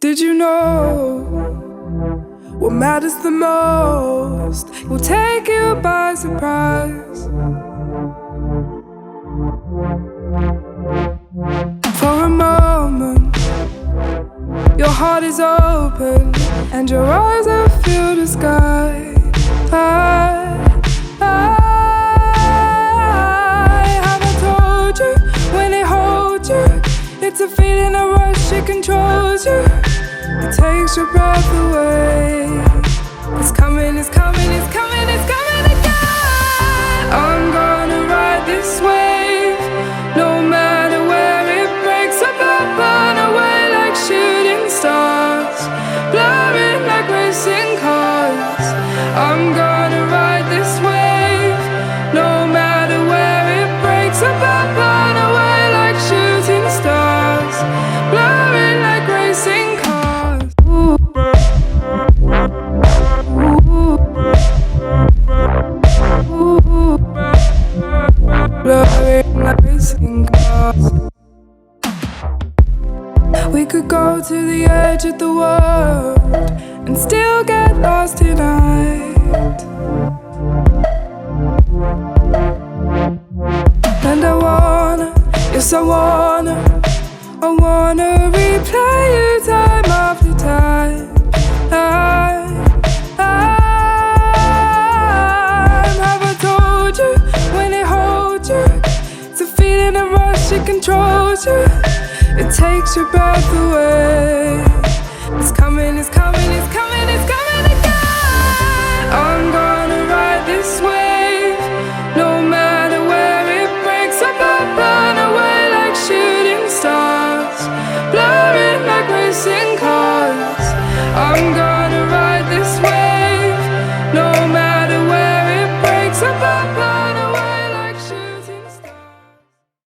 Did you know what matters the most will take you by surprise? For a moment, your heart is open and your eyes have filled the sky. Have I told you when they hold you, it's a feeling, a rush, it controls you. It takes your breath away. It's coming, it's coming, it's coming, it's coming again. I'm gonna ride this wave, no matter where it breaks up, I burn away like shooting stars, blurring like racing cars. I'm gonna ride this wave, no matter where it breaks up, I burn away like shooting stars, blurring like racing cars. Blurring like racing cars. We could go to the edge of the world and still get lost tonight. And I wanna, yes I wanna replay you time after time. Have I told you when it holds you, it's a feeling, a rush, it controls you. It takes your breath away. It's coming, it's coming, it's coming, it's coming again. I'm gonna ride this wave, no matter where it breaks up, I burn away like shooting stars, blurring like racing cars. I'm gonna